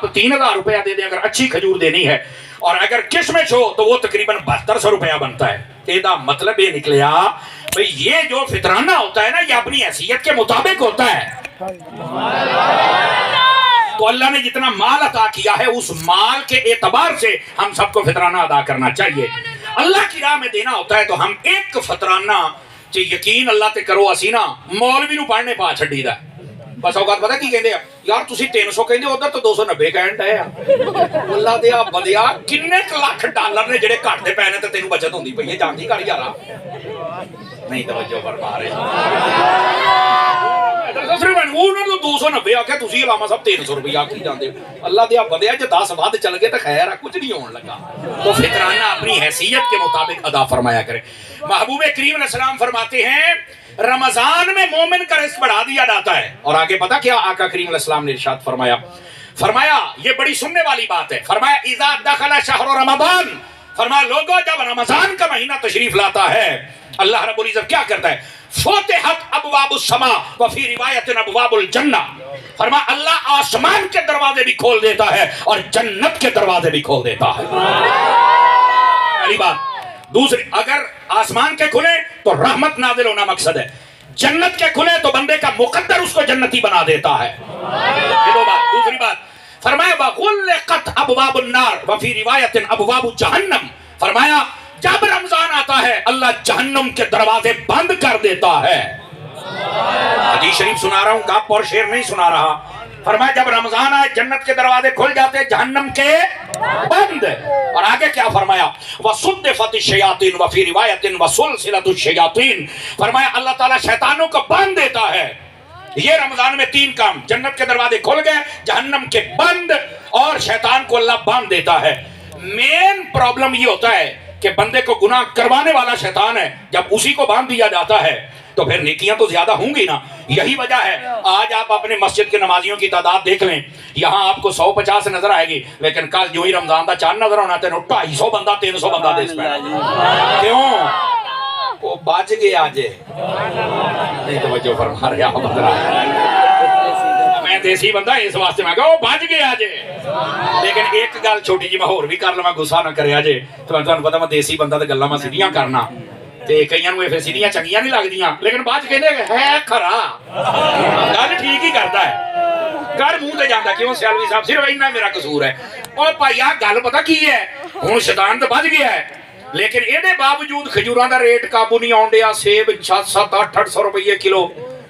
آپ 3000 روپیہ دے دیں اگر اچھی کھجور دینی ہے, اور اگر کشمش ہو تو وہ تقریباً 7200 روپیہ بنتا ہے. یہ مطلب یہ نکلیا بھئی یہ جو فطرانہ ہوتا ہے نا یہ اپنی حیثیت کے مطابق ہوتا ہے. تو اللہ نے جتنا مال عطا کیا ہے اس مال کے اعتبار سے ہم سب کو فطرانہ ادا کرنا چاہیے. اللہ کی راہ میں دینا ہوتا ہے تو ہم ایک فطرانہ یقین اللہ تے کرو اسی نا مولوی نو پڑھنے پا چھڈی دا. بس اوقات پتہ کی کہندے یار تسی 300 کہندے ادھر تو 290 کہن ڈے آ. اللہ دیا بندیا کنے لاکھ ڈالر نے جڑے گھٹ دے پے نے تے تینوں بچت ہوندی پئی ہے جاندی کر یارا. نہیں توجہ فرما رہے انہوں نے 290 آکھیا تسی علامہ صاحب 300 روپیہ آکھی جاندے. اللہ دیا بندیا جے 10 ود چل گئے تے خیر ہے کچھ نہیں ہون لگا. تو فطرانہ اپنی حیثیت کے مطابق ادا فرمایا کرے. محبوب کریم علیہ السلام فرماتے ہیں رمضان میں مومن کا رزق بڑھا دیا جاتا ہے. اور آگے پتہ کیا آقا کریم علیہ السلام نے ارشاد فرمایا یہ بڑی سننے والی بات ہے. فرمایا اذا دخل شہر رمضان, فرمایا لوگوں جب رمضان کا مہینہ تشریف لاتا ہے اللہ رب العزت کیا کرتا ہے فتحت ابواب السماء وفی روایت ابواب الجنہ. فرمایا اللہ آسمان کے دروازے بھی کھول دیتا ہے اور جنت کے دروازے بھی کھول دیتا ہے. پہلی بات. دوسری, اگر آسمان کے کھلے تو رحمت نازل ہونا مقصد ہے, جنت کے کھلے تو بندے کا مقدر اس کو جنتی بنا دیتا ہے. یہ دو بات. دوسری بات فرمایا وغلقت ابواب النار وفی روایت ابواب جہنم. فرمایا جب رمضان آتا ہے اللہ جہنم کے دروازے بند کر دیتا ہے. حدیث شریف سنا رہا ہوں, گپ اور شعر نہیں سنا رہا. فرمایا جب رمضان آئے جنت کے دروازے کھل جاتے جہنم کے بند. اور آگے کیا فرمایا وَصُدِّفَتِ الشَّيَاطِينُ وَفِي رِوَایَةٍ وَسُلْسِلَةُ الشَّيَاطِينِ. فرمایا اللہ تعالیٰ شیطانوں کو باندھ دیتا ہے. یہ رمضان میں 3 کام, جنت کے دروازے کھل گئے, جہنم کے بند, اور شیطان کو اللہ باندھ دیتا ہے. مین پرابلم یہ ہوتا ہے کہ بندے کو گناہ کروانے والا شیطان ہے. جب اسی کو باندھ دیا جاتا ہے تو پھر نیکیاں تو زیادہ ہوں گی نا. یہی وجہ ہے آج آپ اپنے مسجد کے نمازیوں کی تعداد دیکھ لیں, یہاں آپ کو 150 نظر آئے گی, لیکن کل جو ہی رمضان دا چاند نظر ہونا 250 بندہ 300 بندہ دیس پہ. کیوں وہ بچ گیا جے نہیں توجہ فرما رہے آپ میں دیسی بندہ اس واسطے میں کہا وہ بچ گیا جے. لیکن ایک گل چھوٹی جی میں ہور بھی کر لواں غصہ نہ کریا جے. تو پتہ میں دیسی بندہ تے گلاں میں سیدھیاں کرنا تے کئیاں نوں پھر سیدھیاں چنگیاں نہیں لگدیاں, لیکن بعد کہندے ہے کھرا گل ٹھیک ہی کردا ہے. گھر منہ تے جاندا کیوں سیالوی صاحب صرف اینا میرا قصور ہے. او بھائیا گل پتہ کی ہے ہن شیطان تے بچ گیا ہے, لیکن اے باوجود کھجوراں دا ریٹ قابو نہیں آن ڈیا. سیب 7-800 روپے کلو,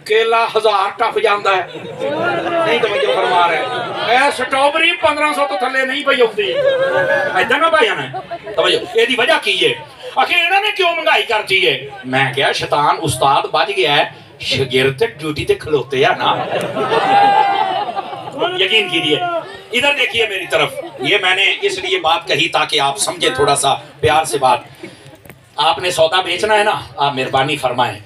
کیلا 1000 ٹپ جاندا ہے. نہیں توجہ فرما رہے اے سٹرابری 1500 تو تھلے نہیں پئی ہوندی. ایداں نہ بھائیاں نے توجہ اے دی وجہ کی ہے آخر انہوں نے کیوں مہنگائی کر دی ہے. میں کہا شیطان استاد بچ گیا ہے, شاگرد ڈیوٹی تے کھلوتے ہیں نا. یقین کیجیے ادھر دیکھیے میری طرف, یہ میں نے اس لیے بات کہی تاکہ آپ سمجھے تھوڑا سا پیار سے بات. آپ نے سودا بیچنا ہے نا, آپ مہربانی فرمائیں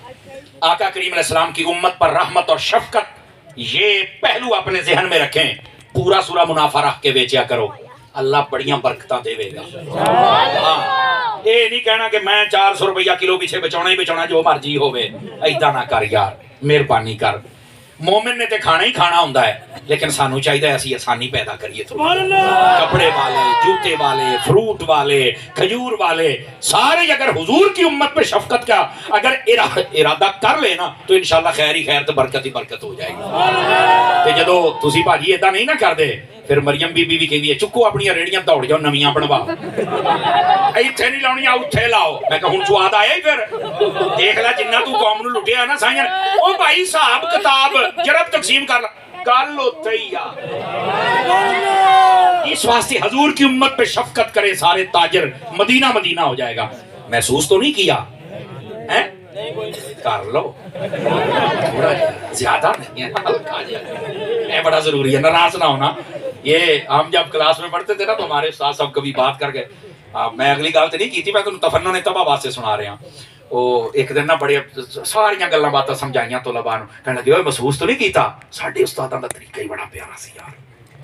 آقا کریم علیہ السلام کی امت پر رحمت اور شفقت یہ پہلو اپنے ذہن میں رکھیں. پورا سورہ منافع رکھ کے بیچیا کرو, اللہ بڑیاں برکتاں دے گا. ہاں یہ نہیں کہنا کہ میں 400 روپیہ کلو پیچھے بچانا ہی بچانا جو مرضی ہوئے. ایدہ نہ کر یار, مہربانی کر. مومن نے تے کھانا ہی کھانا ہوندا ہے, لیکن سانو چاہیے ایسی آسانی پیدا کریے. کپڑے والے, جوتے والے, فروٹ والے, کھجور والے سارے اگر حضور کی امت پہ شفقت کا اگر ارادہ کر لے نا تو انشاءاللہ خیر ہی خیر تے برکت ہی برکت ہو جائے گی. تے جدو تسی بھاجی ایدہ نہیں نہ کر دے پھر مریم بی بی بھی کہی ہے چکو اپنی ریڑیاں دوڑ جاؤ نمیاں بنوا, ایتھے نہیں لاؤنیاں اوتھے لاؤ. میں کہا ہن سواد آیا ہی پھر دیکھ لا جنہ تو قوم نو لٹیا نا سائیں. او بھائی صاحب کتاب جرب تقسیم کر کل ہوتے ہی آ. اس واسطے حضور کی امت پہ شفقت کرے سارے تاجر مدینہ مدینہ ہو جائے گا. محسوس تو نہیں کیا کر لو تھوڑا زیادہ نہیں ہے, ہلکا جائے بڑا ضروری ہے. ناراض نہ ہونا. یہ ہم جب کلاس میں پڑھتے تھے نا تو ہمارے استاد صاحب کبھی بات کر گئے, میں اگلی گل تو نہیں کی تھی, میں تو تفنن تباہ واسطے سنا رہا ہوں. وہ ایک دن نہ بڑے ساریاں گلاں باتاں سمجھائیاں طلباء نوں, کہنے لگے اوے محسوس تو نہیں کیتا ساڈے استاداں دا طریقہ ہی بڑا پیارا سی یار.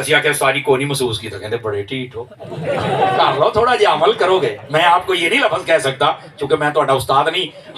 ਅਸੀਂ ਆਖਿਆ ਸਾਰੀ ਕੋਈ ਨਹੀਂ ਮਹਿਸੂਸ ਕੀਤਾ, ਕਹਿੰਦੇ ਬੜੇ ਢੀਠ ਹੋ, ਕਰ ਲਓ ਥੋੜਾ ਜਿਹਾ ਅਮਲ ਕਰੋਗੇ। ਮੈਂ ਆਪਕੋ ਇਹ ਨਹੀਂ ਲਫ਼ਜ਼ ਕਹਿ ਸਕਦਾ ਕਿਉਂਕਿ ਮੈਂ ਤੁਹਾਡਾ ਉਸਤਾਦ ਨਹੀਂ।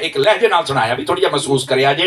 ਇੱਕ ਲਹਿਜੇ ਨਾਲ ਸੁਣਾਇਆ ਵੀ ਥੋੜੀ ਜਿਹਾ ਮਹਿਸੂਸ ਕਰਿਆ ਜੇ।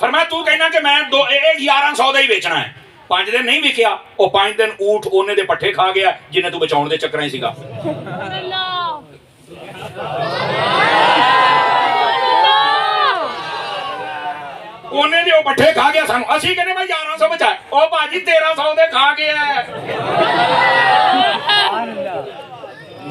ਫਰਮਾਇਆ ਤੂੰ ਕਹਿਣਾ ਕਿ ਮੈਂ 1100 ਦਾ ਹੀ ਵੇਚਣਾ ਹੈ। 5 ਦਿਨ ਨਹੀਂ ਵਿਕਿਆ, ਉਹ 5 ਦਿਨ ਊਠ ਉਹਨੇ ਦੇ ਪੱਠੇ ਖਾ ਗਿਆ ਜਿੰਨੇ ਤੂੰ ਬਚਾਉਣ ਦੇ ਚੱਕਰਾਂ ਹੀ ਸੀਗਾ। ਉਹਨੇ ਦੇ ਉਹ ਪੱਠੇ ਖਾ ਗਿਆ ਸਾਨੂੰ, ਅਸੀਂ ਕਹਿੰਦੇ ਮੈਂ 1100 ਬਚਾਇਆ, ਉਹ ਭਾਜੀ 1300 ਦੇ ਖਾ ਗਿਆ।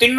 3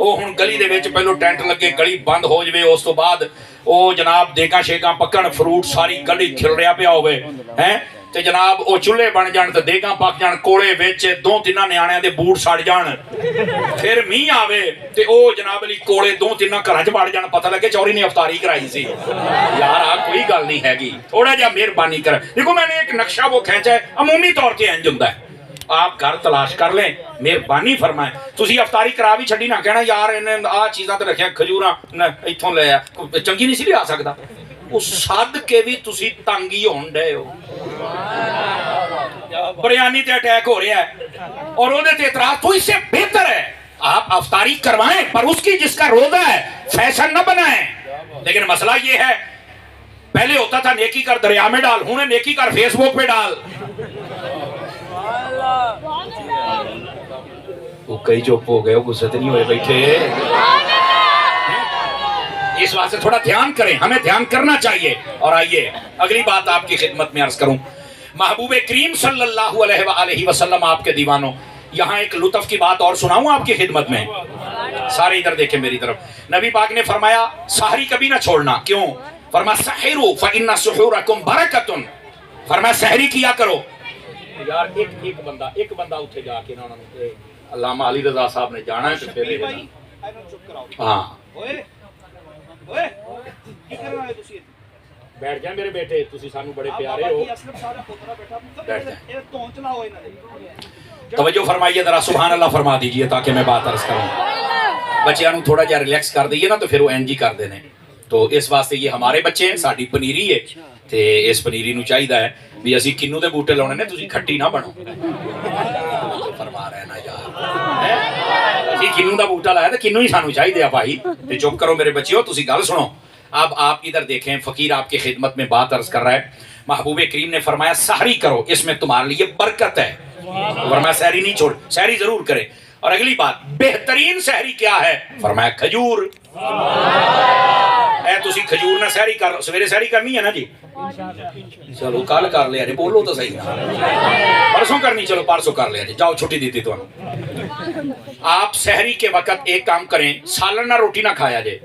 ਉਹ ਹੁਣ ਗਲੀ ਦੇ ਵਿੱਚ ਪਹਿਲੋਂ ਟੈਂਟ ਲੱਗੇ, ਗਲੀ ਬੰਦ ਹੋ ਜਵੇ, ਉਸ ਤੋਂ ਬਾਅਦ ਉਹ ਜਨਾਬ ਦੇਗਾ ਸ਼ੇਕਾਂ ਪੱਕਣ, ਫਰੂਟ ਸਾਰੀ ਗਲੀ ਖਿਲ ਰਿਹਾ ਪਿਆ ਹੋਵੇ ਹੈ, تے جناب وہ چولہے بن جان تے دیگاں پک جان کولے وچ دو تیناں نیاਣیاں دے بوٹ سڑ جان پھر میہ آوے تے او جناب علی کولے دو تیناں گھراں چ وڑ جان پتہ لگے چوری نے افطاری کرائی سی یار آ کوئی گل نہیں ہے تھوڑا جا مہربانی کر دیکھو میں نے ایک نقشہ وہ کھینچا ہے عمومی طور تے انج ہوندا ہے آپ گھر تلاش کر لیں مہربانی فرمائیں تسی افطاری کرا بھی چھڈی نہ کہنا یار انہیں آ چیزاں تے رکھیاں کھجوراں ایتھوں لے آ چنگی نہیں سی لیا سکدا اس صد کے بھی تسی تنگی ہون ڈے ہو بریانی تے اٹیک ہو رہا ہے اور وہ تے اعتراض تو اس سے بہتر ہے آپ افطاری کروائیں پر اس کی جس کا روزہ ہے فیشن نہ بنائیں لیکن مسئلہ یہ ہے پہلے ہوتا تھا نیکی کر دریا میں ڈال ہوں نے نیکی کر فیس بک پہ ڈال وہ کئی چپ ہو گئے غصے نہیں ہوئے بیٹھے اس واسطے تھوڑا دھیان کریں ہمیں دھیان کرنا چاہیے اور آئیے اگلی بات آپ کی خدمت میں عرض کروں محبوب کریم صلی اللہ علیہ وآلہ وسلم آپ کے دیوانوں یہاں ایک لطف کی بات اور سناؤں آپ کی خدمت میں سارے ادھر دیکھیں میری طرف نبی پاک نے فرمایا سحری کبھی نہ چھوڑنا کیوں فرمایا سحروا فإن سحورکم برکۃ فرمایا سحری کیا کرو یار ایک بندہ اٹھے جا کے انہوں نے علامہ علی رضا صاحب نے جانا ہے تو پھر ہاں بیٹھ جائیں میرے بیٹے تسی سانو بڑے پیارے ہو بیٹھ جائیں توجہ فرمائیے ذرا سبحان اللہ فرما دیجئے تاکہ میں بات عرض کروں بچیاں نو تھوڑا جا ریلیکس کر دئیے نا تو پھر وہ این جی کر دینے تو اس واسطے یہ ہمارے بچے ہیں ساڈی پنیری ہے تے اس پنیری نو چاہیے بھی اسی کنو دے بوٹے لانے نے تسی کھٹی نہ بنو فرما رہے نا یار اسی کنو دا بوٹا لایا تے کنو ہی سانو چاہیے بھائی تے چپ کرو میرے بچیو تسی گل سنو اب آپ ادھر دیکھیں فقیر آپ کی خدمت میں بات عرض کر رہا ہے محبوب کریم نے فرمایا سحری کرو اس میں تمہارے لیے برکت ہے فرمایا سحری نہیں چھوڑ سحری ضرور کرے اور اگلی بات بہترین سحری کیا ہے فرمایا کھجور اے تسی کھجور نہ سحری کر سویرے سحری کرنی ہے نا جی چلو کل کر لیا جی بولو تو صحیح پرسوں کرنی چلو پرسوں کر لیا جی جاؤ چھٹی دیتی تو آپ سحری کے وقت ایک کام کریں سالن نہ روٹی نہ کھایا جائے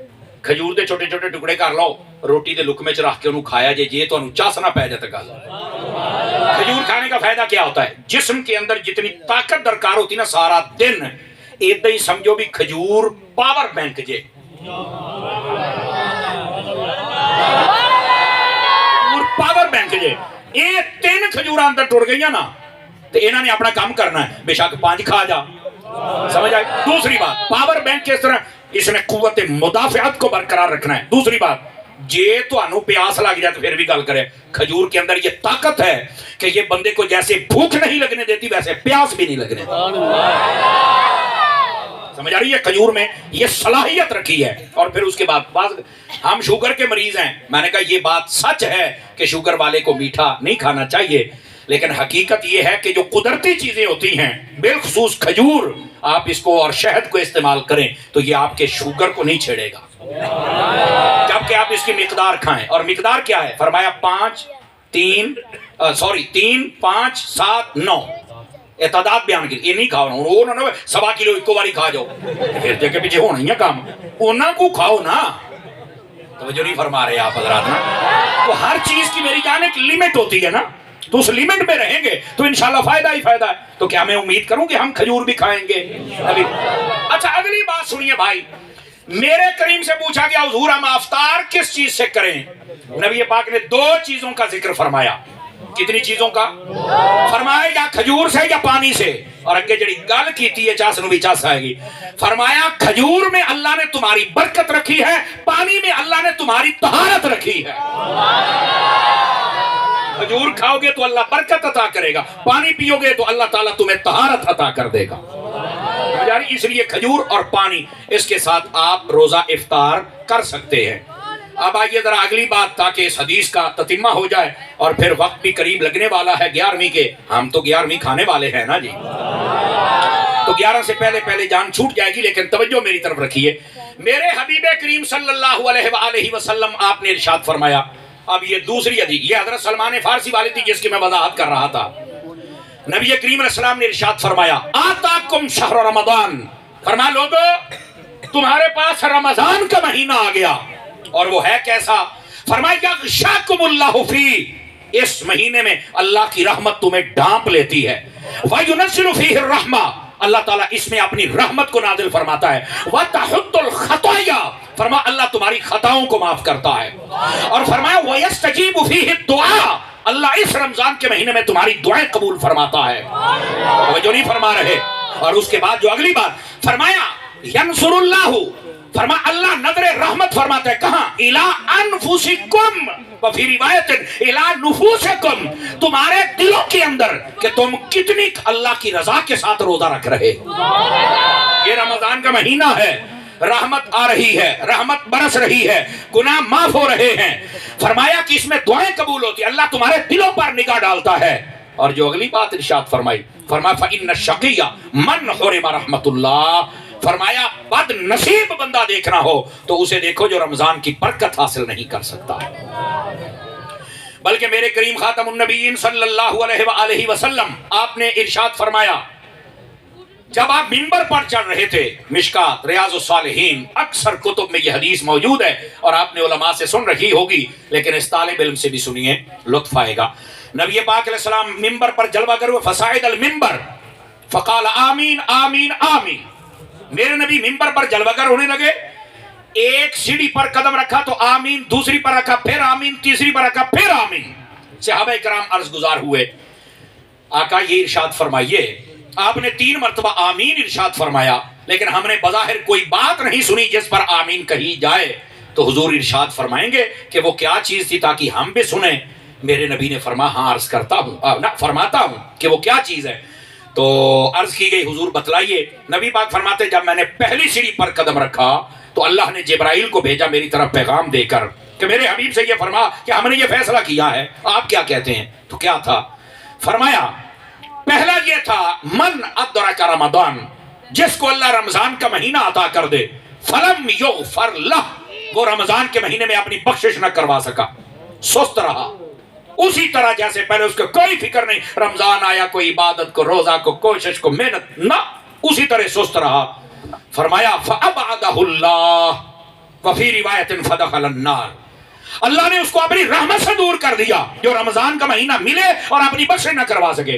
کھجور دے چھوٹے چھوٹے ٹکڑے کر لو روٹی دے لقمے چ رکھ کے انہوں کھایا جے جے تو انہوں چاس نہ پہ جاتا گل کھجور کھانے کا فائدہ کیا ہوتا ہے جسم کے اندر جتنی طاقت درکار ہوتی نا سارا دن ایدہ ہی سمجھو بھی کھجور پاور بینک جے پاور بینک جے یہ 3 کھجوراں اندر ٹوڑ گئی نا تو انہوں نے اپنا کام کرنا ہے بے شک 5 کھا جا سمجھ آئے دوسری بات پاور بینک کس طرح اس نے قوت مدافعت کو برقرار رکھنا ہے دوسری بات جے تو انو پیاس لگ جائے تو پھر بھی گل کرے کھجور کے اندر یہ طاقت ہے کہ یہ بندے کو جیسے بھوک نہیں لگنے دیتی ویسے پیاس بھی نہیں لگنے دیتی سمجھ آ رہی ہے کھجور میں یہ صلاحیت رکھی ہے اور پھر اس کے بعد ہم شوگر کے مریض ہیں میں نے کہا یہ بات سچ ہے کہ شوگر والے کو میٹھا نہیں کھانا چاہیے لیکن حقیقت یہ ہے کہ جو قدرتی چیزیں ہوتی ہیں بالخصوص کھجور آپ اس کو اور شہد کو استعمال کریں تو یہ آپ کے شوگر کو نہیں چھیڑے گا جبکہ آپ اس کی مقدار کھائیں اور مقدار کیا ہے فرمایا 3 5 7 9 اعتداد بیان کی یہ نہیں کھاؤ نا 1.25 کلو ایک باری کھا جاؤ پھر جگہ پیچھے ہونا ہی ہے کام انہاں کو کھاؤ نا توجہ نہیں فرما رہے آپ حضرات نا تو ہر چیز کی میری جان ایک لیمٹ ہوتی ہے نا تو اس لیمٹ میں رہیں گے تو انشاءاللہ فائدہ ہی فائدہ ہے تو کیا میں امید کروں کہ ہم کھجور بھی کھائیں گے اچھا اگلی بات سنیے بھائی میرے کریم سے پوچھا گیا حضور ہم افطار کس چیز سے کریں نبی پاک نے 2 چیزوں کا ذکر فرمایا کتنی چیزوں کا فرمایا یا کھجور سے یا پانی سے اور اگے جڑی گل کیتی ہے چاس نو بھی چاس آئے گی فرمایا کھجور میں اللہ نے تمہاری برکت رکھی ہے پانی میں اللہ نے تمہاری طہارت رکھی ہے کھجور کھاؤ گے تو اللہ برکت عطا کرے گا پانی پیو گے تو اللہ تعالیٰ تمہیں طہارت عطا کر دے گا اس لیے کھجور اور پانی اس کے ساتھ آپ روزہ افطار کر سکتے ہیں اب آئیے ذرا اگلی بات تاکہ اس حدیث کا تتمہ ہو جائے اور پھر وقت بھی قریب لگنے والا ہے 11ویں کے ہم تو 11ویں کھانے والے ہیں نا جی تو 11 سے پہلے جان چھوٹ جائے گی لیکن توجہ میری طرف رکھیے میرے حبیب کریم صلی اللہ علیہ وآلہ وسلم آپ نے ارشاد فرمایا اب یہ دوسری حدیث یہ حضرت سلمان فارسی والی تھی جس کی میں وضاحت کر رہا تھا نبی کریم علیہ السلام نے ارشاد فرمایا آتاکم شہر رمضان فرمایا لوگو تمہارے پاس رمضان کا مہینہ آ گیا اور وہ ہے کیسا فرمایا یغشاکم اللہ فی اس مہینے میں اللہ کی رحمت تمہیں ڈھانپ لیتی ہے. وَيُنَزِّلُ فِيهِ الرَّحْمَةَ اللہ تعالیٰ اس میں اپنی رحمت کو نازل فرماتا ہے. وَتَحُطُّ الْخَطَايَا فرما اللہ تمہاری خطاؤں کو معاف کرتا ہے. اور فرمایا وَيَسْتَجِيبُ فِيهِ الدُّعَاء اللہ اس رمضان کے مہینے میں تمہاری دعائیں قبول فرماتا ہے. وہ جو نہیں فرما رہے. اور اس کے بعد جو اگلی بات فرمایا يَنْصُرُ اللَّهُ فرما اللہ نظر رحمت فرماتا ہے. کہاں؟ إِلَىٰ أَنفُسِكُمْ وفي روایت إِلَىٰ نُفُوسِكُمْ تمہارے دلوں کے اندر کہ تم کتنی اللہ کی رضا کے ساتھ روزہ رکھ رہے. یہ رمضان کا مہینہ ہے, رحمت آ رہی ہے, رحمت برس رہی ہے, گناہ معاف ہو رہے ہیں. فرمایا کہ اس میں دعائیں قبول ہوتی ہیں, اللہ تمہارے دلوں پر نگاہ ڈالتا ہے. اور جو اگلی بات ارشاد فرمائی فرمایا فَإِنَّ الشَّقِيَّ مَنْ حُرِمَ رحمت اللہ فرمایا بد نصیب بندہ دیکھنا ہو تو اسے دیکھو جو رمضان کی برکت حاصل نہیں کر سکتا. بلکہ میرے کریم خاتم النبیین صلی اللہ علیہ وآلہ وسلم آپ نے ارشاد فرمایا جب آپ منبر پر چڑھ رہے تھے, مشکات ریاض الصالحین اکثر کتب میں یہ حدیث موجود ہے اور آپ نے علماء سے سن رکھی ہوگی لیکن اس طالب علم سے بھی سنیے, لطف آئے گا. نبی پاک علیہ السلام منبر پر جلوہ گر ہوئے فصاعد المنبر فقال آمین آمین آمین. میرے نبی منبر پر جلوہ گر ہونے لگے, ایک سیڑھی پر قدم رکھا تو آمین, دوسری پر رکھا پھر آمین, تیسری پر رکھا پھر آمین. صحابہ کرام عرض گزار ہوئے آقا یہ ارشاد فرمائیے آپ نے 3 مرتبہ آمین ارشاد فرمایا لیکن ہم نے بظاہر کوئی بات نہیں سنی جس پر آمین کہی جائے, تو حضور ارشاد فرمائیں گے کہ وہ کیا چیز تھی تاکہ ہم بھی سنیں. میرے نبی نے فرمایا ہاں عرض کرتا ہوں فرماتا ہوں کہ وہ کیا چیز ہے. تو عرض کی گئی حضور بتلائیے. نبی پاک فرماتے جب میں نے پہلی سیڑھی پر قدم رکھا تو اللہ نے جبرائیل کو بھیجا میری طرف پیغام دے کر کہ میرے حبیب سے یہ فرما کہ ہم نے یہ فیصلہ کیا ہے, آپ کیا کہتے ہیں؟ تو کیا تھا؟ فرمایا پہلا یہ تھا من ادرک رمضان جس کو اللہ رمضان کا مہینہ عطا کر دے فلم یغفر لہ وہ رمضان کے مہینے میں اپنی بخشش نہ کروا سکا, سست رہا اسی طرح جیسے پہلے اس کو کوئی فکر نہیں, رمضان آیا کوئی عبادت کو, روزہ کو, کوشش کو, محنت نہ, اسی طرح سست رہا. فرمایا فَأَبْعَدَهُ اللَّهُ وَفِي رِوَایَةٍ فَدَخَلَ النَّارِ اللہ نے اس کو اپنی رحمت سے دور کر دیا جو رمضان کا مہینہ ملے اور اپنی بخشش نہ کروا سکے,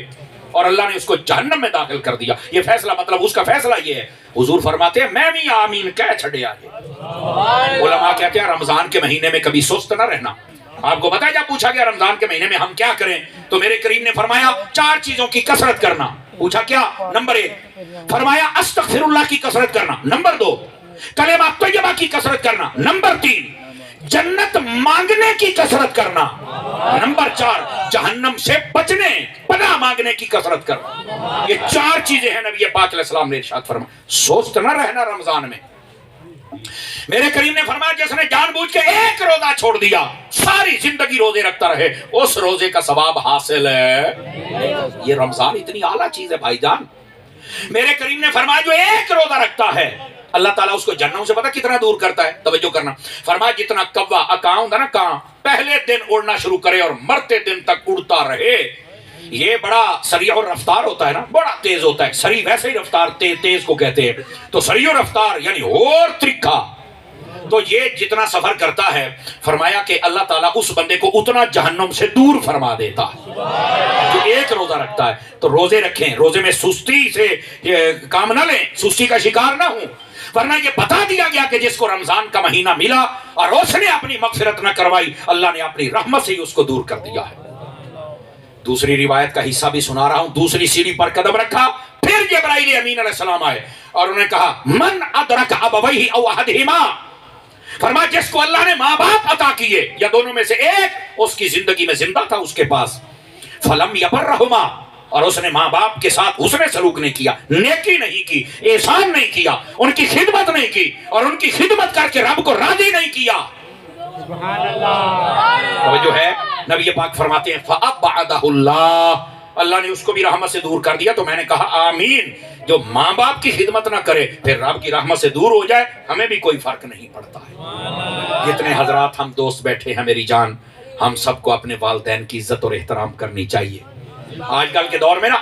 اور اللہ نے اس کو جہنم میں داخل کر دیا. یہ فیصلہ مطلب اس کا فیصلہ یہ ہے. حضور فرماتے ہیں میں بھی آمین کہہ چھڑے آگے. علماء کہتے ہیں رمضان کے مہینے میں کبھی سست نہ رہنا. آپ کو بتایا جب پوچھا گیا رمضان کے مہینے میں ہم کیا کریں تو میرے کریم نے فرمایا 4 چیزوں کی کثرت کرنا. پوچھا کیا؟ نمبر 1 فرمایا استغفر اللہ کی کثرت کرنا. نمبر 2 کلمہ طیبہ کی کثرت کرنا. نمبر 3 جنت مانگنے کی کثرت کرنا. نمبر 4 جہنم سے بچنے پناہ مانگنے کی کثرت کرنا. یہ 4 چیزیں ہیں نبی پاک علیہ السلام نے ارشاد فرمایا. سست نہ رہنا رمضان میں. میرے کریم نے فرمایا جس نے جان بوجھ کے ایک روزہ چھوڑ دیا ساری زندگی روزے رکھتا رہے اس روزے کا ثواب حاصل ہے. یہ رمضان اتنی اعلیٰ چیز ہے بھائی جان. میرے کریم نے فرمایا جو ایک روزہ رکھتا ہے اللہ تعالیٰ اس کو جہنم سے پتہ کتنا دور کرتا ہے. توجہ کرنا. فرمایا جتنا کوا کاں ہوتا نا کاں پہلے دن اڑنا شروع کرے اور مرتے دن تک اڑتا رہے, یہ بڑا سریع و رفتار ہوتا ہے نا, بڑا تیز ہوتا ہے. سریع ویسے ہی رفتار تیز کو کہتے ہیں. تو سریع و رفتار یعنی اور ترکھا. تو یہ جتنا سفر کرتا ہے فرمایا کہ اللہ تعالیٰ اس بندے کو اتنا جہنم سے دور فرما دیتا ہے جو ایک روزہ رکھتا ہے. تو روزے رکھیں, روزے میں سستی سے کام نہ لیں, سستی کا شکار نہ ہوں, ورنہ یہ بتا دیا گیا کہ جس کو رمضان کا مہینہ ملا اور اس نے اپنی مغفرت نہ کروائی اللہ نے اپنی رحمت سے ہی اس کو دور کر دیا ہے. دوسری روایت کا حصہ بھی سنا رہا ہوں. دوسری سیڑھی پر قدم رکھا پھر جبرائیل امین علیہ السلام آئے اور انہوں نے کہا من ادرک ابویہ او احدہما فرمایا جس کو اللہ نے ماں باپ عطا کیے یا دونوں میں سے ایک اس کی زندگی میں زندہ تھا اس کے پاس فلم یبرہما اور اس نے ماں باپ کے ساتھ حسن سلوک نہیں کیا, نیکی نہیں کی, احسان نہیں کیا, ان کی خدمت نہیں کی اور ان کی خدمت کر کے رب کو راضی نہیں کیا. سبحان اللہ. توجہ ہے. نبی پاک فرماتے ہیں فَأَبْعَدَهُ اللَّهُ اللہ نے اس کو بھی رحمت سے دور کر دیا. تو میں نے کہا آمین. جو ماں باپ کی خدمت نہ کرے پھر رب کی رحمت سے دور ہو جائے ہمیں بھی کوئی فرق نہیں پڑتا ہے. جتنے حضرات ہم دوست بیٹھے ہیں میری جان, ہم سب کو اپنے والدین کی عزت اور احترام کرنی چاہیے. آج کل کے دور میں نا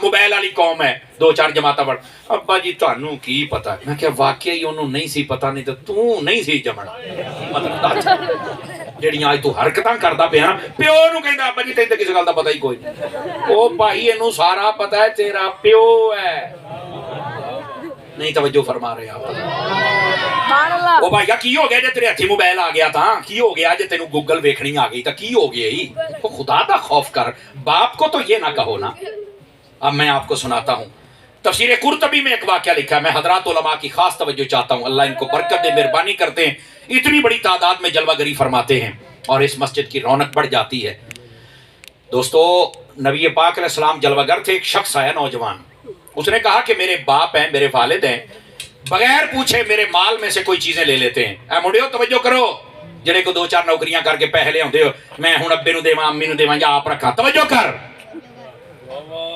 موبائل والی قوم ہے، 2-4 جماعتاں پڑھ، ابا جی تانوں کی پتا؟ میں کیا واقعی انہوں نہیں سی پتا، نہیں تو نہیں سی جمنا، مطلب جڑیاں اج تو حرکتاں کردا پیا نا، پیو نو کہندا ابا جی تینوں کس گل دا پتہ ہی کوئی نہیں، او بھائی اینوں سارا پتہ ہے، تیرا پیو ہے، نہیں توجہ فرما رہے آپ؟ او بھائی کی ہو گیا جے تیرے ہتھی موبائل آ گیا تھا؟ کی ہو گیا جے تینوں گوگل ویکھنی آ گئی تا کی ہو گیا ہی؟ تو خدا دا خوف کر، باپ کو تو یہ نہ کہو نا۔ اب میں آپ کو سناتا ہوں، تفسیر قرطبی میں ایک واقعہ لکھا ہے، میں حضرات علماء کی خاص توجہ چاہتا ہوں، اللہ ان کو برکت دے، مہربانی کرتے ہیں، اتنی بڑی تعداد میں جلوہ گری فرماتے ہیں اور اس مسجد کی رونق بڑھ جاتی ہے۔ دوستو، نبی پاک علیہ السلام جلوہ گر تھے، ایک شخص آیا نوجوان، اس نے کہا کہ میرے باپ ہیں، میرے والد ہیں، بغیر پوچھے میرے مال میں سے کوئی چیزیں لے لیتے ہیں۔ اے مڑیو توجہ کرو، جڑے کو 2-4 نوکریاں کر کے پہلے ہوندے ہو، میں ہن ابے نو دیواں امی نو دیواں یا آپ رکھا، توجہ کر۔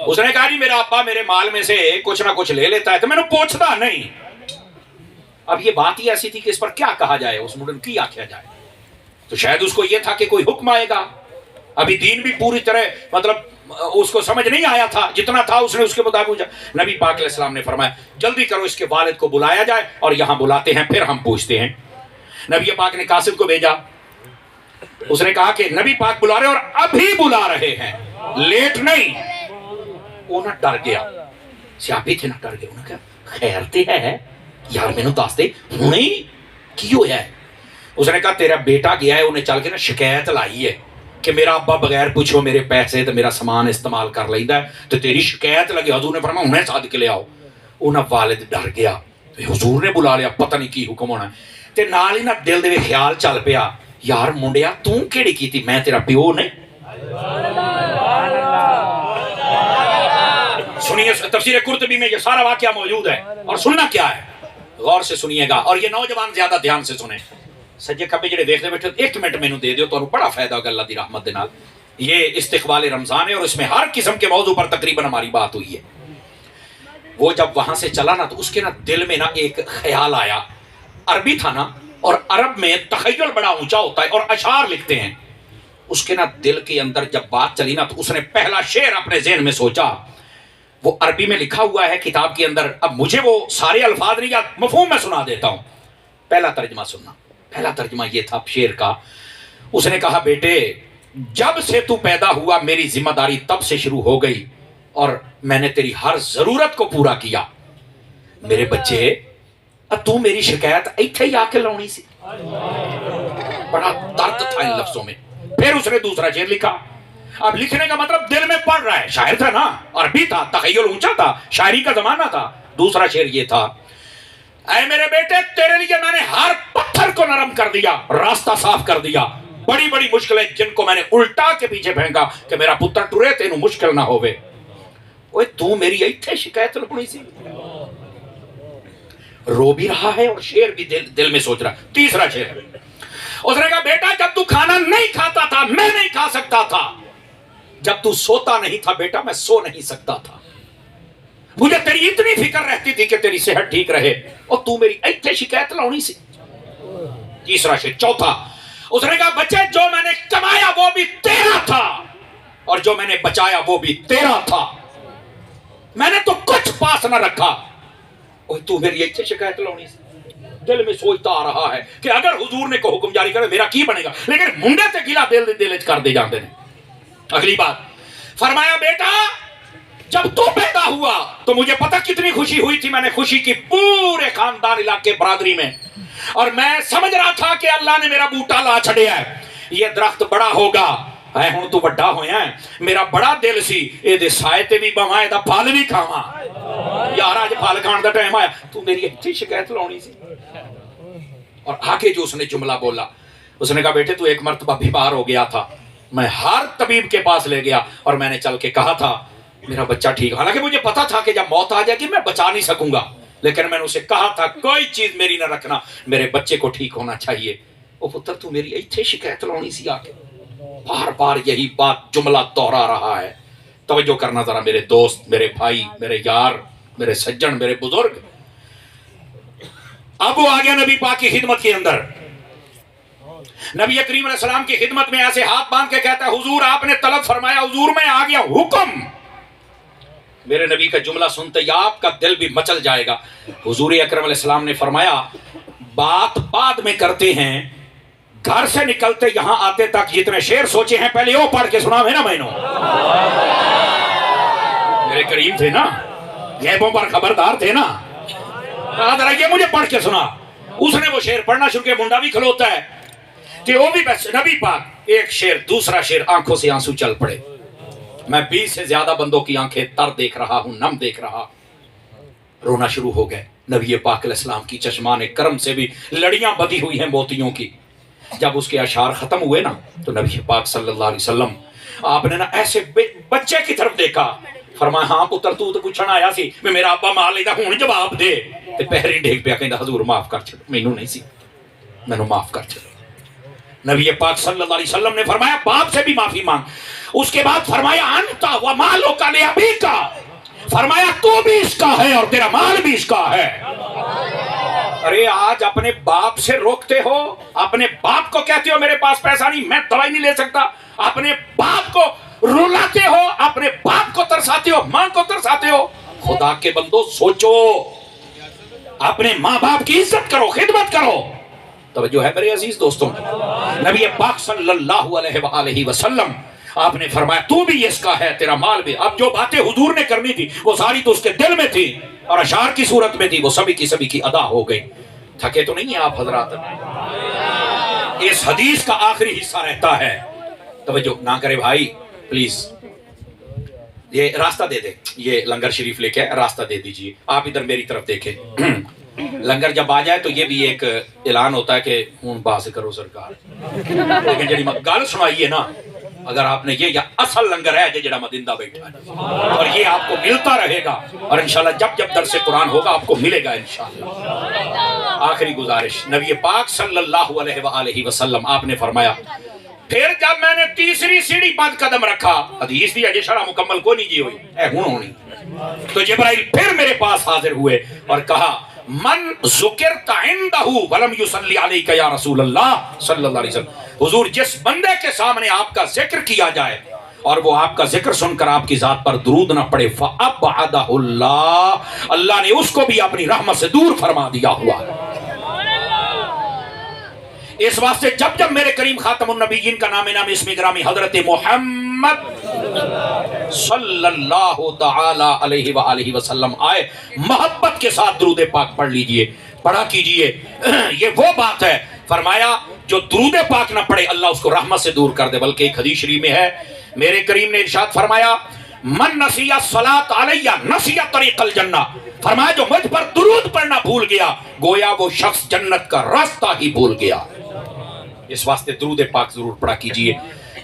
اس نے کہا جی میرا ابا میرے مال میں سے کچھ نہ کچھ لے لیتا ہے تو میں نے پوچھتا نہیں۔ اب یہ بات ہی ایسی تھی کہ اس پر کیا کہا جائے، اس مڈن کی آکھیا جائے، تو شاید اس کو یہ تھا کہ کوئی حکم آئے گا، ابھی دین بھی پوری طرح مطلب اس کو سمجھ نہیں آیا تھا، جتنا تھا اس نے اس کے مطابق پوچھا۔ نبی پاک علیہ السلام نے فرمایا جلدی کرو، اس کے والد کو بلایا جائے اور یہاں بلاتے ہیں، پھر ہم پوچھتے ہیں۔ نبی پاک نے قاصد کو بھیجا، اس نے کہا کہ نبی پاک بلا رہے اور ابھی بلا رہے ہیں، لیٹ نہیں۔ وہ نہ ڈر گیا، سیاپی تھے نہ ڈر گئے، انہوں نے کہا خیر تے ہے یار، میں نو دس دے ہونے ہی کی ہویا ہے؟ اس نے کہا تیرا بیٹا گیا ہے، انہیں چل کے نا شکایت لائی ہے کہ میرا ابا بغیر پوچھو میرے پیسے تو میرا سامان استعمال کر لیتا ہے، تو تیری شکایت لگی۔ حضور نے فرمایا انہیں ساتھ کے لے آؤ۔ انہاں والد ڈر گیا، حضور نے بلا لیا، پتہ نہیں کی حکم ہونا ہے، تے نال ہی نہ دل دے خیال چل پیا، یار منڈیا تو کیڑی کیتی، میں تیرا پیو نہیں؟ سنیے تفسیر قرطبی میں یہ سارا واقعہ موجود ہے، اور سننا کیا ہے غور سے سنیے گا، اور یہ نوجوان زیادہ دھیان سے سنیں۔ سجے کبھی جڑے دیکھتے بیٹھے 1 منٹ مینوں دے دیو تو بڑا فائدہ ہوگا اللہ دی رحمت دے نال۔ یہ استقبال رمضان ہے اور اس میں ہر قسم کے موضوع پر تقریباً ہماری بات ہوئی ہے۔ وہ جب وہاں سے چلا نا تو اس کے نا دل میں نا ایک خیال آیا، عربی تھا نا، اور عرب میں تخیل بڑا اونچا ہوتا ہے اور اشعار لکھتے ہیں۔ اس کے نا دل کے اندر جب بات چلی نا تو اس نے پہلا شعر اپنے ذہن میں سوچا، وہ عربی میں لکھا ہوا ہے کتاب کے اندر، اب مجھے وہ سارے الفاظ نہیں یاد، مفہوم میں سنا دیتا ہوں۔ پہلا ترجمہ سننا، پہلا ترجمہ یہ تھا شعر کا۔ اس نے کہا بیٹے جب سے تو پیدا ہوا میری ذمہ داری تب سے شروع ہو گئی اور میں نے تیری ہر ضرورت کو پورا کیا۔ میرے بچے اب تو میری شکایت ایتھے ہی آ کے لونی سی۔ بڑا درد تھا ان لفظوں میں۔ پھر اس نے دوسرا شعر لکھا، اب لکھنے کا مطلب دل میں پڑھ رہا ہے، شاعر تھا نا، عربی تھا، تخیل اونچا تھا، شاعری کا زمانہ تھا۔ دوسرا شعر یہ تھا، اے میرے بیٹے تیرے لیے میں نے ہر پتھر کو نرم کر دیا، راستہ صاف کر دیا، بڑی بڑی مشکلیں جن کو میں نے الٹا کے پیچھے پھینکا کہ میرا پتر ٹرے تینوں مشکل نہ ہوئے۔ اوے تو میری ایتھے شکایت لگنی سی۔ رو بھی رہا ہے اور شعر بھی دل میں سوچ رہا۔ تیسرا شعر، اس نے کہا بیٹا جب تو کھانا نہیں کھاتا تھا میں نہیں کھا سکتا تھا، جب تو سوتا نہیں تھا بیٹا میں سو نہیں سکتا تھا، مجھے تیری اتنی فکر رہتی تھی کہ تیری صحت ٹھیک رہے اور تو میری ایتھے شکایت لاؤنی سی۔ تیسرا شعر۔ چوتھا، اس نے کہا بچے جو میں نے کمایا وہ بھی تیرا تھا اور جو میں نے بچایا وہ بھی تیرا تھا، میں نے تو کچھ پاس نہ رکھا، اور تو میری ایتھے شکایت لاؤنی سی۔ دل میں سوچتا آ رہا ہے کہ اگر حضور نے کو حکم جاری کرے میرا کی بنے گا، لیکن منڈے تے گلا دل کر دے جاندے نے۔ اگلی بات فرمایا بیٹا جب تو پیدا ہوا تو مجھے پتہ کتنی خوشی ہوئی تھی، میں نے خوشی کی پورے خاندان علاقے برادری میں، اور میں سمجھ رہا تھا کہ اللہ نے میرا بوٹا لا چھڑیا ہے، یہ درخت بڑا ہوگا، اے ہن تو بڑا ہویا ہے، میرا بڑا دل سی اے دے سائے تے بھی بواں اے دا پھل بھی کھاواں، یار اج پھل کھان دا ٹائم آیا، تو میری ایتھے شکایت لاونی سی۔ اور آگے جو اس نے جملہ بولا، اس نے کہا بیٹے تو ایک مرتبہ بیمار ہو گیا تھا، میں ہر طبیب کے پاس لے گیا اور میں نے چل کے کہا تھا میرا بچہ ٹھیک، حالانکہ مجھے پتا تھا کہ جب موت آ جائے گی میں بچا نہیں سکوں گا، لیکن میں نے اسے کہا تھا کوئی چیز میری نہ رکھنا، میرے بچے کو ٹھیک ہونا چاہیے۔ او پتر تو میری ایتھے شکایت لونی سی آ کے، بار بار یہی بات جملہ دوہرا رہا ہے۔ توجہ کرنا ذرا میرے دوست، میرے بھائی، میرے یار، میرے سجن، میرے بزرگ۔ اب وہ آ گیا نبی پاک کی خدمت کے اندر، نبی کریم علیہ السلام کی خدمت میں ایسے ہاتھ باندھ کے کہتا ہے حضور آپ نے طلب فرمایا، حضور میں آ گیا، حکم۔ میرے نبی کا جملہ سنتے ہی آپ کا دل بھی مچل جائے گا۔ حضور اکرم علیہ السلام نے فرمایا بات بعد میں کرتے ہیں، گھر سے نکلتے یہاں آتے تک جتنے شعر سوچے ہیں پہلے وہ پڑھ کے سنا ہے نا مینوں۔ میرے کریم تھے نا، غیبوں پر خبردار تھے نا، ذرا یہ مجھے پڑھ کے سنا۔ اس نے وہ شعر پڑھنا شروع کیا، منڈا بھی کھلوتا ہے کہ وہ بھی بس نبی پاک ایک شعر دوسرا شعر، آنکھوں سے آنسو چل پڑے۔ میں 20 سے زیادہ بندوں کی آنکھیں تر دیکھ رہا ہوں، نم دیکھ رہا، رونا شروع ہو گئے۔ نبی پاک علیہ السلام کی چشمان کرم سے بھی لڑیاں بدی ہوئی ہیں موتیوں کی۔ جب اس کے اشعار ختم ہوئے نا تو نبی پاک صلی اللہ علیہ وسلم آپ نے نا ایسے بچے کی طرف دیکھا، فرمایا ہاں پتر تو پوچھنا آیا سی میں میرا ابا مار لیدا ہن جواب دے، تے پیری ڈیگ پیا کہندا حضور معاف کر چھڈو، مینوں نہیں سی، مینوں معاف کر چھڈو۔ نبی پاک صلی اللہ علیہ وسلم نے فرمایا باپ سے بھی معافی مانگ۔ اس کے بعد فرمایا انتا و مالک لابیکا، فرمایا تو بھی اس کا ہے اور تیرا مال بھی اس کا ہے۔ ارے آج اپنے باپ سے روکتے ہو، اپنے باپ کو کہتے ہو میرے پاس پیسہ نہیں، میں دوائی نہیں لے سکتا، اپنے باپ کو رلاتے ہو، اپنے باپ کو ترساتے ہو، ماں کو ترساتے ہو۔ خدا کے بندو سوچو، اپنے ماں باپ کی عزت کرو، خدمت کرو۔ توجہ ہے میرے عزیز دوستوں، نبی پاک صلی اللہ علیہ وآلہ وسلم آپ نے فرمایا تو بھی اس کا ہے، تیرا مال بھی۔ اب جو باتیں حضور نے کرنی تھی وہ ساری تو اس کے دل میں تھی اور اشعار کی صورت میں تھی، وہ سبھی کی ادا ہو گئی۔ تھکے تو نہیں ہیں آپ حضرات؟ اس حدیث کا آخری حصہ رہتا ہے، توجہ نہ کرے بھائی پلیز، یہ راستہ دے دے، یہ لنگر شریف لے کے راستہ دے دیجئے، آپ ادھر میری طرف دیکھیں۔ لنگر جب آ جائے تو یہ بھی ایک اعلان ہوتا ہے کہ ہون باز کرو سرکار، لیکن جڑی گل سنائیے نا، اگر آپ نے یہ اصل لنگر ہے جڑا مدندہ بیٹھا ہے، اور یہ آپ کو ملتا رہے گا، اور انشاءاللہ جب جب درس قرآن ہوگا آپ کو ملے گا انشاءاللہ۔ آخری گزارش، نبی پاک صلی اللہ علیہ وآلہ وسلم آپ نے فرمایا پھر جب میں نے تیسری سیڑھی پر قدم رکھا، حدیث دی اجے شرح مکمل کو نہیں جی ہوئی، اے ہون ہونی، تو جبرائیل پھر میرے پاس حاضر ہوئے اور کہا من ذکرت عندہ ولم یصلی علیک یا رسول اللہ صلی اللہ علیہ وسلم، حضور جس بندے کے سامنے آپ کا ذکر کیا جائے اور وہ آپ کا ذکر سن کر آپ کی ذات پر درود نہ پڑے، فَأَبْعَدَهُ اللَّهُ، اللہ نے اس کو بھی اپنی رحمت سے دور فرما دیا ہوا۔ اس واسطے جب جب میرے کریم خاتم النبیین کا نام اسم گرامی حضرت محمد صلی اللہ تعالی علیہ وآلہ وسلم آئے، محبت کے ساتھ درود پاک پڑھ لیجئے، پڑھا کیجئے۔ یہ وہ بات ہے، فرمایا جو درود پاک نہ پڑھے اللہ اس کو رحمت سے دور کر دے۔ بلکہ ایک حدیث شریف میں ہے، میرے کریم نے ارشاد فرمایا من نسی الصلاۃ علیہ نسی طریق الجنہ، فرمایا جو مجھ پر درود پڑھنا بھول گیا گویا وہ شخص جنت کا راستہ ہی بھول گیا۔ اس واسطے درود پاک ضرور پڑھا کیجئے۔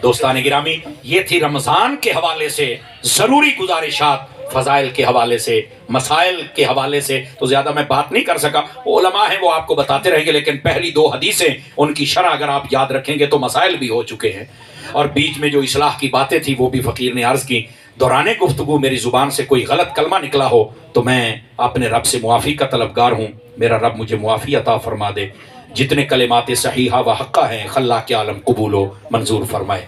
دوستان گرامی، یہ تھی رمضان کے حوالے سے ضروری گزارشات، فضائل کے حوالے سے، مسائل کے حوالے سے تو زیادہ میں بات نہیں کر سکا، علماء ہیں وہ آپ کو بتاتے رہیں گے، لیکن پہلی 2 حدیثیں ان کی شرح اگر آپ یاد رکھیں گے تو مسائل بھی ہو چکے ہیں، اور بیچ میں جو اصلاح کی باتیں تھی وہ بھی فقیر نے عرض کی۔ دوران گفتگو میری زبان سے کوئی غلط کلمہ نکلا ہو تو میں اپنے رب سے معافی کا طلبگار ہوں، میرا رب مجھے معافی عطا فرما دے، جتنے کلمات صحیحہ و حقہ ہیں خلا کے عالم قبول و منظور فرمائے۔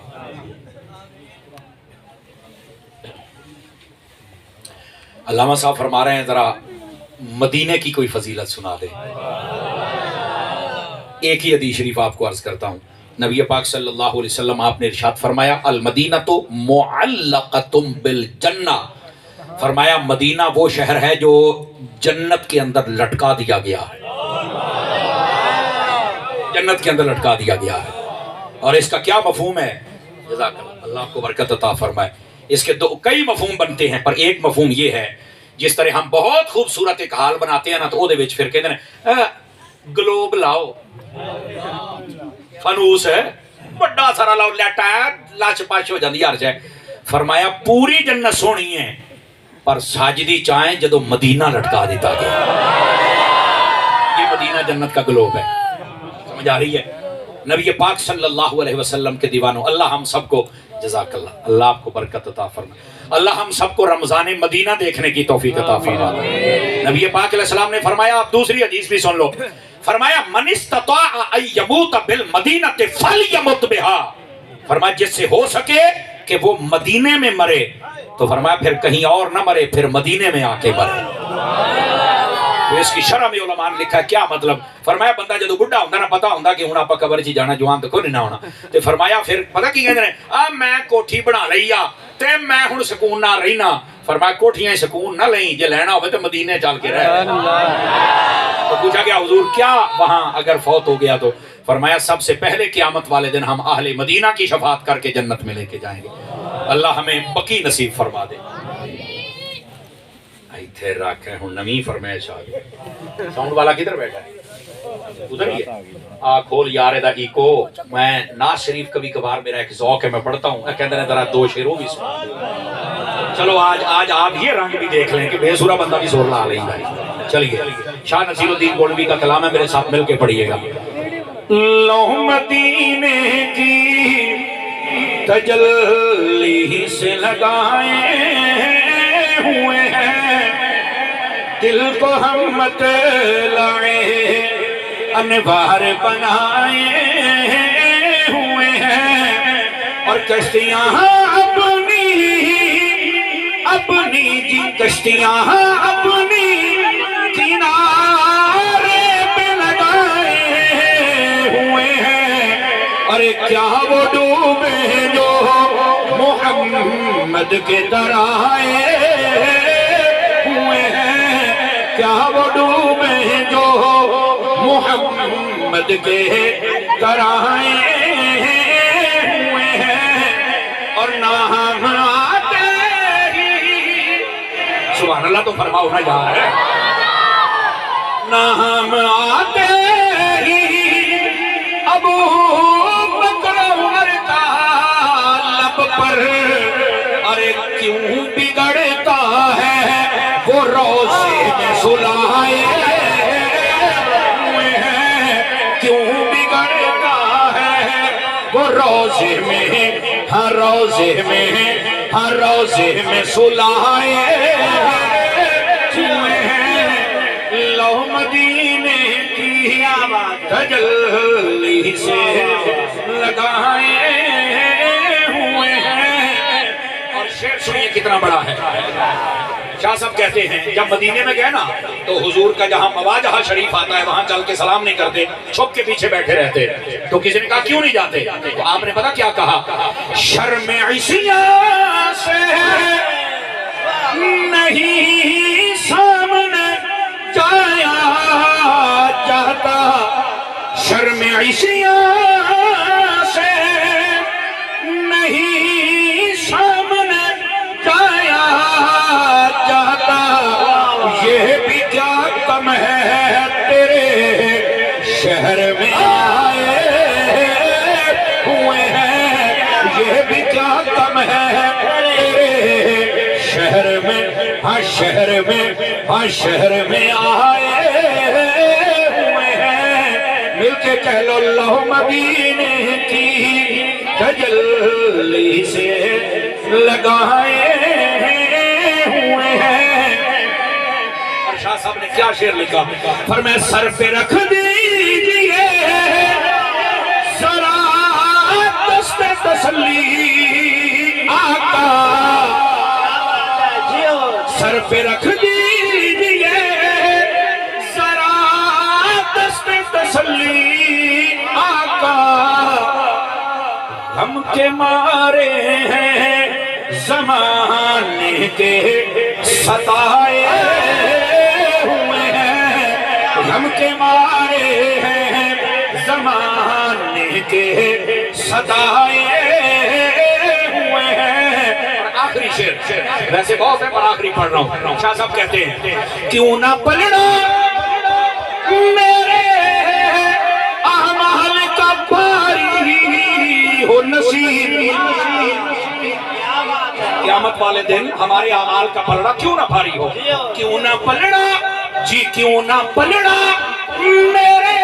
علامہ صاحب فرما رہے ہیں ذرا مدینے کی کوئی فضیلت سنا دے۔ ایک ہی حدیث شریف آپ کو عرض کرتا ہوں، نبی پاک صلی اللہ علیہ وسلم آپ نے ارشاد فرمایا المدینۃ معلقۃ بالجنہ، فرمایا مدینہ وہ شہر ہے جو جنت کے اندر لٹکا دیا گیا ہے، جنت کے اندر لٹکا دیا گیا ہے۔ اور اس کا کیا مفہوم ہے؟ جزاک اللہ، اللہ آپ کو برکت عطا فرمائے۔ اس کے کئی مفہوم بنتے ہیں، پر ایک مفہوم یہ ہے، جس طرح ہم بہت خوبصورت ایک حال بناتے ہیں نا تو وہ پھر کہتے ہیں گلوب لاؤ، فانوس ہے بڑا سارا لاؤ، لیٹا ہے لاچ پاچ ہو جاندی ہر جائے۔ فرمایا پوری جنت سونی ہے پر ساجدی چاہیں جدو مدینہ لٹکا دیتا گیا، یہ مدینہ جنت کا گلوب ہے، سمجھ آ رہی ہے؟ نبی پاک صلی اللہ علیہ وسلم کے دیوانوں، اللہ ہم سب کو، جزاک اللہ، اللہ آپ کو برکت عطا فرمائے، اللہ ہم سب کو رمضان مدینہ دیکھنے کی توفیق عطا فرمائے۔ نبی پاک علیہ السلام نے فرمایا، آپ دوسری حدیث بھی سن لو، فرمایا من استطاع ان یموت بالمدینہ فلیمت بہا، فرمایا جس سے ہو سکے کہ وہ مدینے میں مرے تو فرمایا پھر کہیں اور نہ مرے، پھر مدینے میں آ کے مرے۔ تو اس کی شرح میں علماء نے لکھا ہے کیا مطلب؟ فرمایا بندہ جدو بڑھا ہوندا نہ پتہ ہوندا کہ ہن آپا قبر چ جانا، جوان تو کوئی نہ ہونا، تے فرمایا پھر پتہ کی کہندے نے میں کوٹھی بنا لئی آ تے میں ہن سکون نہ رہنا، فرمایا کوٹھیاں سکون نہ لیں، جے لینا ہوے تے مدینے چل کے رہ۔ تو پوچھا کہ حضور کیا وہاں اگر فوت ہو گیا تو؟ فرمایا سب سے پہلے قیامت والے دن ہم اہل مدینہ کی شفاعت کر کے جنت میں لے کے جائیں گے، اللہ ہمیں بقی نصیب فرما دے۔ ایتھے رکھ ہے ہن نویں فرمائش آ گئی۔ ساؤنڈ والا کدھر بیٹھا ہے؟ ادھر ہی ہے۔ آ کھول یار دا ایکو، میں ناز شریف کبھی کبھار میرا ایک ذوق ہے میں پڑھتا ہوں، کہندے نے ذرا دو شعروں بھی سنا۔ چلو آج آپ یہ رنگ بھی دیکھ لیں کہ بے سورہ بندہ بھی سور لا لیں گا۔ چلیے شاہ نصیر الدین گولوی کا کلام ہے، میرے ساتھ مل کے پڑھیے گا۔ لو مدینے کی تجلی سے لگائے ہوئے ہیں، دل کو ہم مت لائے انوار بنائے ہوئے ہیں، اور کشتیاں اپنی جی کشتیاں اپنی کنارے پہ لگائے ہوئے ہیں، اور کیا وہ ڈوبے جو محمد کے طرح آئے ہوئے ہیں، کیا وہ ڈوبے جو محمد کے طرح آئے ہوئے ہیں، اور نہ ہم آتے ہی، سبحان اللہ تو فرماؤ نہ یار، نہ ہم آتے ہی ابو بکر عمر کا لب پر، ارے کیوں بگڑتا ہے وہ روزے میں سلائے ہوئے ہیں، کیوں بگڑتا ہے وہ روزے میں، ہر روزے میں، ہر روزے میں سلائے ہوئے ہیں، لو مدینے کی تجلی سے لگائے ہوئے ہیں۔ اور شعر سنیے کتنا بڑا ہے۔ شاہ صاحب کہتے ہیں جب مدینے میں گئے نا تو حضور کا جہاں مواجہہ شریف آتا ہے وہاں چل کے سلام نہیں کرتے، چھپ کے پیچھے بیٹھے رہتے۔ تو کسی نے کہا کیوں نہیں جاتے؟ تو آپ نے پتا کیا کہا؟ شرم عصیاں سے نہیں سامنے جایا جاتا، شرم عصیاں سے نہیں سامنے جایا جاتا، یہ بھی کیا کم ہے تیرے شہر میں آئے ہوئے ہیں، یہ بھی کیا کم ہے تیرے شہر میں، ہاں شہر میں، ہاں شہر میں آئے ہوئے ہیں، مل کے کہہ لو لو مدینے کی تجلی سے لگائے ہوئے ہیں۔ اور شاہ صاحب نے کیا شعر لکھا؟ فرمایا سر پہ رکھ دیجئے ذرا دست تسلی آقا، سر پہ رکھ دیجئے ذرا دست تسلی آقا، ہم کے مارے ہیں زمانے کے ستائے ہوئے ہیں، ہم کے مارے ہیں زمانے کے ستائے ہوئے ہیں۔ آخری شعر ویسے بہت ہے پر آخری پڑھ رہا ہوں۔ شاہ صاحب کہتے ہیں کیوں نہ پلڑا میرے اعمال کا باری ہو نصیب، قیامت والے دن ہمارے اعمال کا پلڑا کیوں نہ بھاری ہو، کیوں نہ پلڑا جی کیوں نہ پلڑا میرے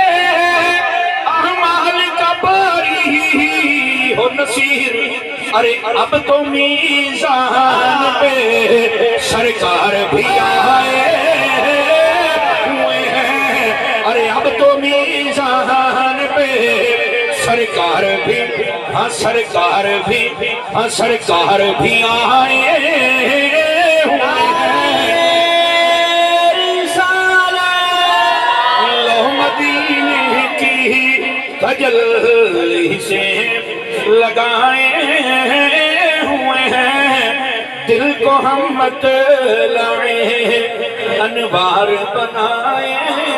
اعمال کا باری ہو نصیر، ارے اب تو میزان پہ سرکار بھی آئے ہوئے ہیں، ارے اب تو سرکار بھی ہاں سرکار بھی ہاں سرکار بھی آئے ہوئے ہیں لو مدینے کی تجلی سے لگائے ہوئے ہیں دل کو ہم مت لائے انوار بنائے